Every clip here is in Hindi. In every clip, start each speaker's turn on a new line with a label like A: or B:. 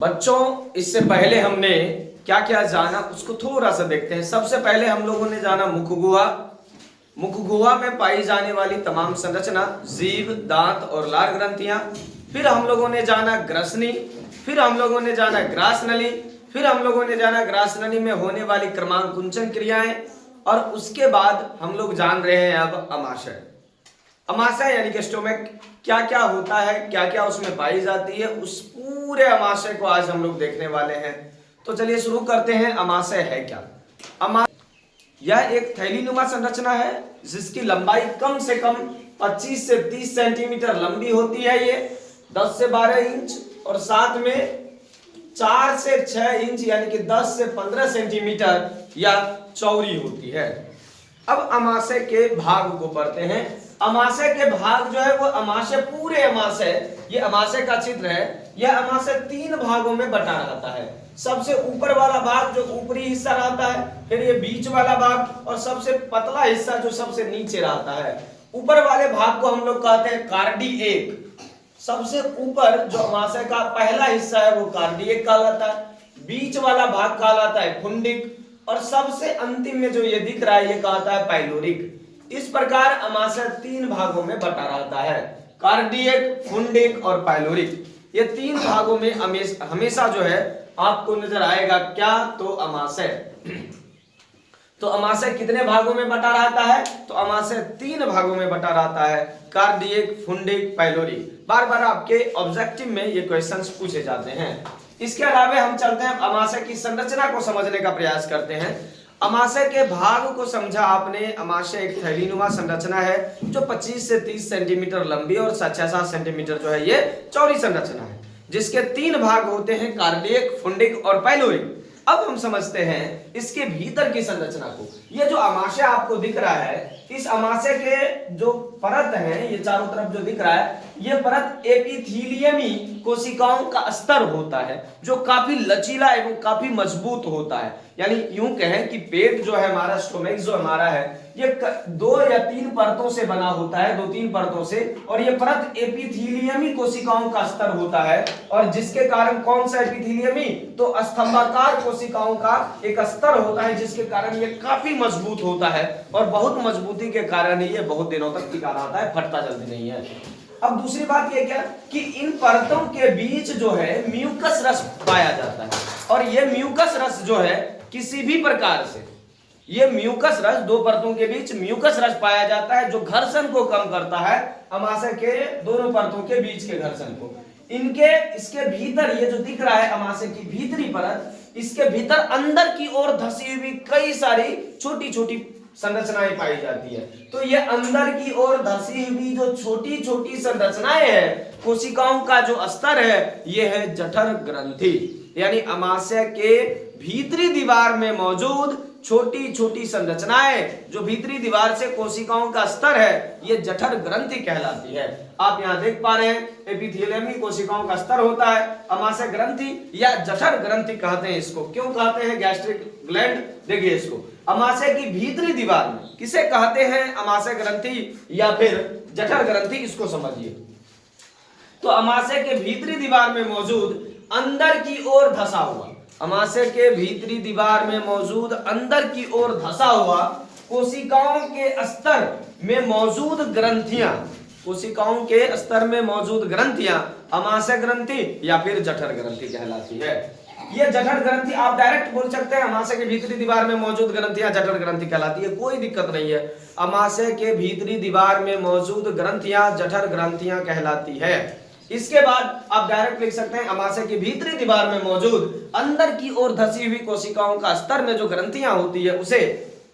A: बच्चों, इससे पहले हमने क्या क्या जाना उसको थोड़ा सा देखते हैं। सबसे पहले हम लोगों ने जाना मुख गुहा। मुख गुहा में पाई जाने वाली तमाम संरचना, जीभ, दांत और लार ग्रंथियां। फिर हम लोगों ने जाना ग्रसनी। फिर हम लोगों ने जाना ग्रास नली। फिर हम लोगों ने जाना ग्रास नली में होने वाली क्रमांकुंचन क्रियाएं। और उसके बाद हम लोग जान रहे हैं अब अमाशय। अमाशय यानी कि स्टोमक क्या क्या होता है, क्या क्या उसमें पाई जाती है, उस पूरे अमाशय को आज हम लोग देखने वाले हैं। तो चलिए शुरू करते हैं। अमाशय है क्या? यह एक थैलीनुमा संरचना है जिसकी लंबाई कम से कम 25 से 30 सेंटीमीटर लंबी होती है। ये 10 से 12 इंच और साथ में 4 से 6 इंच यानी कि 10 से 15 सेंटीमीटर या चौड़ी होती है। अब अमाशय के भाग को पढ़ते हैं। अमाशय के भाग जो है वो अमाशय पूरे अमाशय, ये अमाशय का चित्र है। यह अमाशय 3 भागों में बटा रहता है। सबसे ऊपर वाला भाग जो ऊपरी हिस्सा रहता है, फिर ये बीच वाला भाग और सबसे पतला हिस्सा जो सबसे नीचे रहता है। ऊपर वाले भाग को हम लोग कहते हैं कार्डिएक। सबसे ऊपर जो अमाशय का पहला हिस्सा है वो कार्डिएक कहलाता है। बीच वाला भाग कहलाता है फुंडिक और सबसे अंतिम में जो ये दिख रहा है ये कहता है पाइलोरिक। इस प्रकार अमाशय 3 भागों में बटा रहता है, कार्डिएक, फुंडिक और पाइलोरिक। ये 3 भागों में हमेशा जो है आपको नजर आएगा क्या? तो अमाशय। तो अमाशय कितने भागों में बटा रहता है? तो अमाशय 3 भागों में बटा रहता है, कार्डिएक, फुंडिक, पाइलोरिक। बार बार आपके ऑब्जेक्टिव में ये क्वेश्चंस पूछे जाते हैं। इसके अलावा हम चलते हैं अमाशय की संरचना को समझने का प्रयास करते हैं। अमाशय के भाग को समझा आपने। अमाशय एक थैलीनुमा संरचना है जो 25 से 30 सेंटीमीटर लंबी और 6-7 सेंटीमीटर जो है ये चौड़ी संरचना है, जिसके 3 भाग होते हैं, कार्डिएक, फुंडिक और पाइलोरिक। अब हम समझते हैं इसके भीतर की संरचना को। ये जो अमाशय आपको दिख रहा है, इस अमाशय के जो परत है, ये चारों तरफ जो दिख रहा है, ये परत एपिथीलियमी कोशिकाओं का स्तर होता है जो काफी लचीला एवं काफी मजबूत होता है। यानी यूं कहें कि पेट जो है हमारा, स्टोमक जो हमारा है, ये 2 या 3 परतों से बना होता है, 2-3 परतों से। और ये परत एपिथीलियमी कोशिकाओं का स्तर होता है। और जिसके कारण कौन सा एपिथीलियमी? तो स्तंभाकार कोशिकाओं का एक स्तर होता है, जिसके कारण ये काफी मजबूत होता है। और बहुत मजबूती के कारण ये बहुत दिनों तक टिका रहता है, फटता जल्दी नहीं है। अब दूसरी बात ये क्या कि इन परतों के बीच जो है म्यूकस रस पाया जाता है। और ये म्यूकस रस जो है किसी भी प्रकार से, ये म्यूकस रस, 2 परतों के बीच म्यूकस रस पाया जाता है जो घर्षण को कम करता है, अमाशय के दोनों परतों के बीच के घर्षण को। इसके भीतर ये जो दिख रहा है अमाशय की भीतरी परत, इसके भीतर अंदर की ओर धसी हुई कई सारी छोटी छोटी संरचनाएं पाई जाती है। तो ये अंदर की ओर धसी हुई जो छोटी छोटी संरचनाएं हैं, कोशिकाओं का जो स्तर है, ये है जठर ग्रंथि। यानी अमाशय के भीतरी दीवार में मौजूद छोटी छोटी संरचनाएं, जो भीतरी दीवार से कोशिकाओं का स्तर है, ये जठर ग्रंथि कहलाती है। आप यहां देख पा रहे हैं एपिथेलियमी कोशिकाओं का स्तर होता है, अमाशय ग्रंथि या जठर ग्रंथि कहते हैं इसको। क्यों कहते हैं? Gastric gland. देखिए इसको अमाशय की भीतरी दीवार में किसे कहते हैं? अमाशय ग्रंथि या फिर जठर ग्रंथि, इसको समझिए। तो अमाशय के भीतरी दीवार में मौजूद अंदर की ओर धसा हुआ, अमाशय के भीतरी दीवार में मौजूद अंदर की ओर धसा हुआ कोशिकाओं के स्तर में मौजूद ग्रंथियां, कोशिकाओं के स्तर में मौजूद ग्रंथियां अमाशय ग्रंथि या फिर जठर ग्रंथि कहलाती है। ये जठर ग्रंथि आप डायरेक्ट बोल सकते हैं, अमाशय के भीतरी दीवार में मौजूद ग्रंथियां जठर ग्रंथि कहलाती है, कोई दिक्कत नहीं है। अमाशय के भीतरी दीवार में मौजूद ग्रंथियां जठर ग्रंथियां कहलाती है। इसके बाद आप डायरेक्ट लिख सकते हैं अमाशय की भीतरी दीवार में मौजूद अंदर की ओर धसी हुई कोशिकाओं का स्तर में जो ग्रंथियां होती है उसे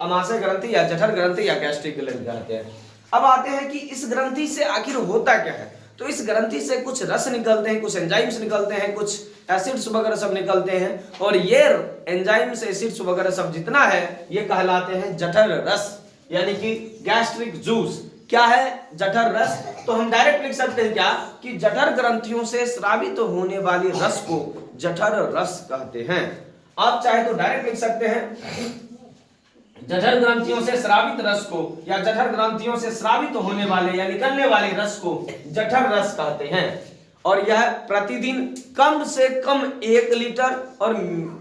A: अमाशय ग्रंथि या जठर ग्रंथि या गैस्ट्रिक ग्लैंड कहते हैं। अब आते हैं कि इस ग्रंथि से आखिर होता क्या है। तो इस ग्रंथि से कुछ रस निकलते हैं, कुछ एंजाइम्स निकलते हैं, कुछ एसिड्स वगैरह सब निकलते हैं। और ये एंजाइम्स, एसिड्स वगैरह सब जितना है ये कहलाते हैं जठर रस, यानी कि गैस्ट्रिक जूस। क्या है? जठर रस। तो हम डायरेक्ट लिख सकते हैं क्या कि जठर ग्रंथियों से स्रावित तो होने वाली रस को जठर रस कहते हैं। आप चाहे तो डायरेक्ट लिख सकते हैं जठर ग्रंथियों से स्रावित रस को या जठर ग्रंथियों से स्रावित होने वाले या निकलने वाले रस को जठर रस कहते हैं। और यह प्रतिदिन कम से कम 1 लीटर और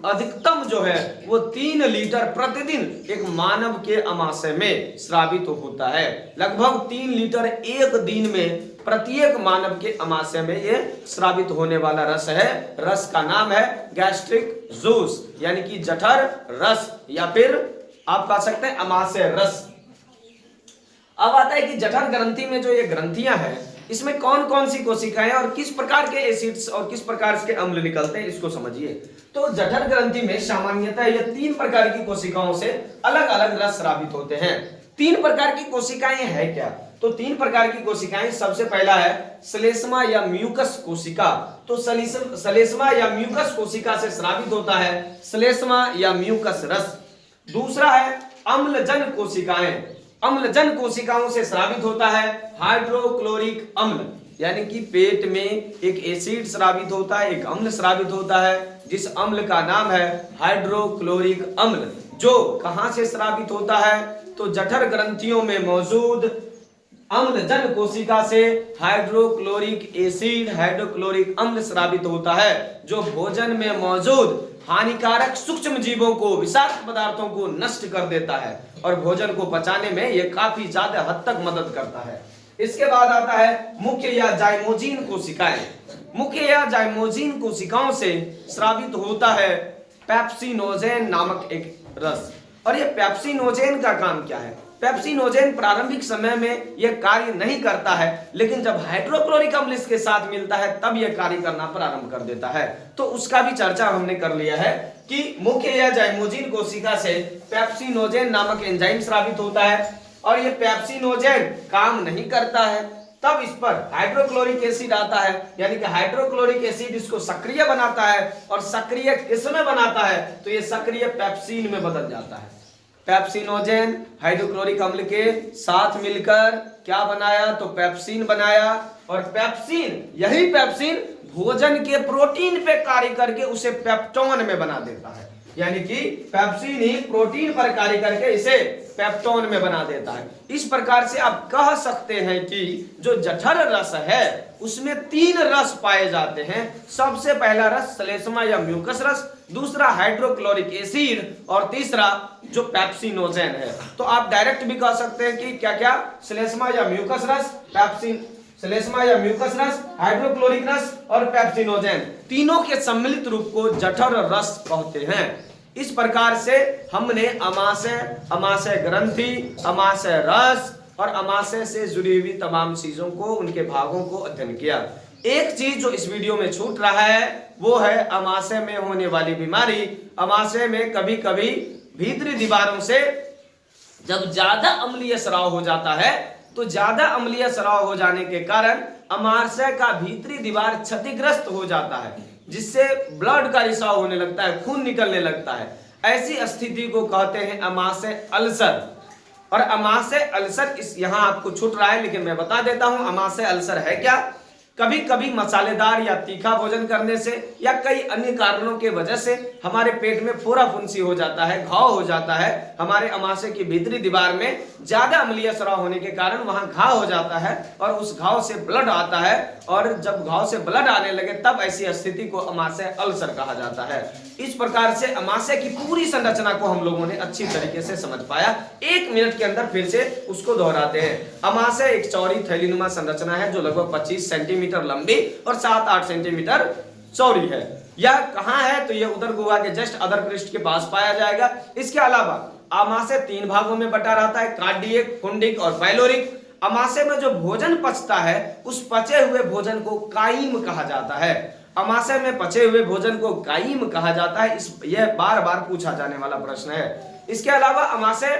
A: अधिकतम जो है वो 3 लीटर प्रतिदिन एक मानव के आमाशय में स्रावित होता है। लगभग 3 लीटर एक दिन में प्रत्येक मानव के आमाशय में ये स्रावित होने वाला रस है। रस का नाम है गैस्ट्रिक जूस, यानी कि जठर रस, या फिर आप कह सकते हैं आमाशय रस। अब आता है कि जठर ग्रंथि में जो ये ग्रंथियां हैं, इसमें कौन कौन सी कोशिकाएं और किस प्रकार के एसिड्स और किस प्रकार के अम्ल निकलते हैं, इसको समझिए। तो जठर ग्रंथि में सामान्यतः ये 3 प्रकार की कोशिकाओं से अलग अलग रस स्रावित होते हैं। 3 प्रकार की कोशिकाएं हैं क्या? तो 3 प्रकार की कोशिकाएं, सबसे पहला है श्लेष्मा या म्यूकस कोशिका। तो श्लेष्मा या म्यूकस कोशिका से स्रावित होता है श्लेष्मा या म्यूकस रस। दूसरा है अम्लजन कोशिकाएं। अम्लजन कोशिकाओं से स्रावित होता है हाइड्रोक्लोरिक अम्ल, यानी कि पेट में एक एसिड स्रावित होता है, एक अम्ल स्रावित होता है, जिस अम्ल का नाम है हाइड्रोक्लोरिक अम्ल। जो कहां से स्रावित होता है? तो जठर ग्रंथियों में मौजूद अम्लजन कोशिका से हाइड्रोक्लोरिक एसिड, हाइड्रोक्लोरिक अम्ल स्रावित होता है, जो भोजन में मौजूद हानिकारक सूक्ष्म जीवों को, विषाक्त पदार्थों को नष्ट कर देता है और भोजन को पचाने में यह काफी ज्यादा हद तक मदद करता है। इसके बाद आता है मुख्य या जाइमोजिन कोशिकाएं। मुख्य या जाइमोजिन कोशिकाओं से स्रावित होता है पेप्सिनोजेन नामक एक रस। और यह पेप्सिनोजेन का काम क्या है? पेप्सिनोजेन प्रारंभिक समय में यह कार्य नहीं करता है, लेकिन जब हाइड्रोक्लोरिक अम्ल इसके साथ मिलता है तब यह कार्य करना प्रारंभ कर देता है। तो उसका भी चर्चा हमने कर लिया है कि मुख्य या जाइमोजिन कोशिका से पेप्सिनोजेन नामक एंजाइम स्रावित होता है, और यह पेप्सिनोजेन काम नहीं करता है, तब इस पर हाइड्रोक्लोरिक एसिड आता है, यानी कि हाइड्रोक्लोरिक एसिड इसको सक्रिय बनाता है, और सक्रिय किसमें बनाता है? तो यह सक्रिय पेप्सिन में बदल जाता है। पेप्सिनोजेन हाइड्रोक्लोरिक अम्ल के साथ मिलकर क्या बनाया? तो पेप्सिन बनाया, और पेप्सिन, यही पेप्सिन भोजन के प्रोटीन पे कार्य करके उसे पेप्टोन में बना देता है, यानी कि पेप्सिन ही प्रोटीन पर कार्य करके इसे पेप्टोन में बना देता है। इस प्रकार से आप कह सकते हैं कि जो जठर रस है उसमें 3 रस पाए जाते हैं। सबसे पहला रस श्लेष्मा या म्यूकस रस, दूसरा हाइड्रोक्लोरिक एसिड, और तीसरा जो पेप्सिनोजेन है। तो आप डायरेक्ट भी कह सकते हैं कि क्या क्या? श्लेष्मा या म्यूकस रस, पेप्सिन, श्लेष्मा या म्यूकस रस, हाइड्रोक्लोरिक रस और पेप्सिनोजेन, तीनों के सम्मिलित रूप को जठर रस कहते हैं। इस प्रकार से हमने आमाशय ग्रंथि, आमाशय रस और आमाशय से जुड़ी हुई तमाम चीजों को, उनके भागों को अध्ययन किया। एक चीज जो इस वीडियो में छूट रहा है वो है आमाशय में होने वाली बीमारी। आमाशय में कभी कभी भीतरी दीवारों से जब ज्यादा अम्लीय स्राव हो जाता है, तो ज्यादा अम्लीय स्राव हो जाने के कारण आमाशय का भीतरी दीवार क्षतिग्रस्त हो जाता है, जिससे ब्लड का रिसाव होने लगता है, खून निकलने लगता है। ऐसी स्थिति को कहते हैं आमाशय अल्सर। और आमाशय अल्सर इस यहां आपको छूट रहा है, लेकिन मैं बता देता हूं आमाशय अल्सर है क्या। कभी कभी मसालेदार या तीखा भोजन करने से या कई अन्य कारणों के वजह से हमारे पेट में फोड़ा फुंसी हो जाता है, घाव हो जाता है। हमारे आमाशय की भीतरी दीवार में ज्यादा अम्लीय स्राव होने के कारण वहां घाव हो जाता है और उस घाव से ब्लड आता है, और जब घाव से ब्लड आने लगे तब ऐसी स्थिति को आमाशय अल्सर कहा जाता है। इस प्रकार से आमाशय की पूरी संरचना को हम लोगों ने अच्छी तरीके से समझ पाया। 1 मिनट के अंदर फिर से उसको दोहराते हैं। आमाशय एक चौड़ी थैलीनुमा संरचना है जो लगभग 25 सेंटीमीटर लंबी और 7-8 सेंटीमीटर चौड़ी है। यह कहां है? तो यह उदर गुहा के जस्ट अधर पृष्ठ के पास पाया जाएगा। इसके अलावा आमाशय 3 भागों में बटा रहता है, कार्डियक, फुंडिक और पाइलोरिक। आमाशय में जो भोजन पचता है उस पचे हुए भोजन को काइम कहा जाता है। आमाशय में पचे हुए भोजन को काइम कहा जाता है। यह बार बार पूछा जाने वाला प्रश्न है। इसके अलावा आमाशय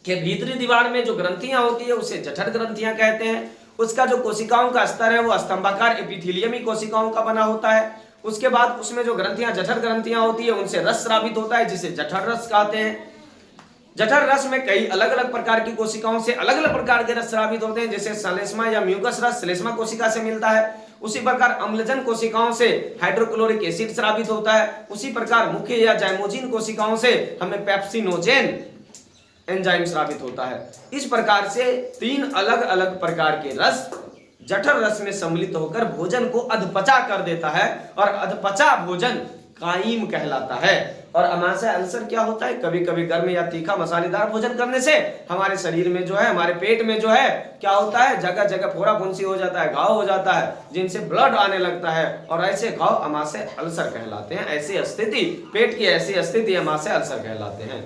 A: के भीतरी दीवार में जो ग्रंथियां होती है उसे जठर ग्रंथियां कहते हैं। उसका जो कोशिकाओं का स्तर है वो स्तंभाकार एपिथेलियमी कोशिकाओं का बना होता है। उसके बाद उसमें जो ग्रंथियां जठर ग्रंथियां होती है उनसे रस स्रावित होता है, जिसे जठर रस कहते हैं। जठर रस में कई अलग अलग प्रकार की कोशिकाओं से अलग अलग प्रकार के रस स्रावित होते हैं, जैसे श्लेष्मा या म्यूकस रस श्लेष्मा कोशिका से मिलता है। उसी प्रकार अम्लजन कोशिकाओं से हाइड्रोक्लोरिक एसिड स्रावित होता है। उसी प्रकार मुख्य या जाइमोजिन कोशिकाओं से हमें पेप्सिनोजेन एंजाइम स्रावित होता है। इस प्रकार से 3 अलग अलग प्रकार के रस जठर रस में सम्मिलित होकर भोजन को अधपचा कर देता है और अधपचा भोजन कायीम कहलाता है। और अमाशय अल्सर क्या होता है, कभी कभी गर्म या तीखा मसालेदार भोजन करने से हमारे शरीर में जो है, हमारे पेट में जो है क्या होता है, जगह जगह फोड़ा फुंसी हो जाता है, घाव हो जाता है, जिनसे ब्लड आने लगता है और ऐसे घाव अमाशय अल्सर कहलाते हैं। ऐसी स्थिति, पेट की ऐसी स्थिति अमाशय अल्सर कहलाते हैं।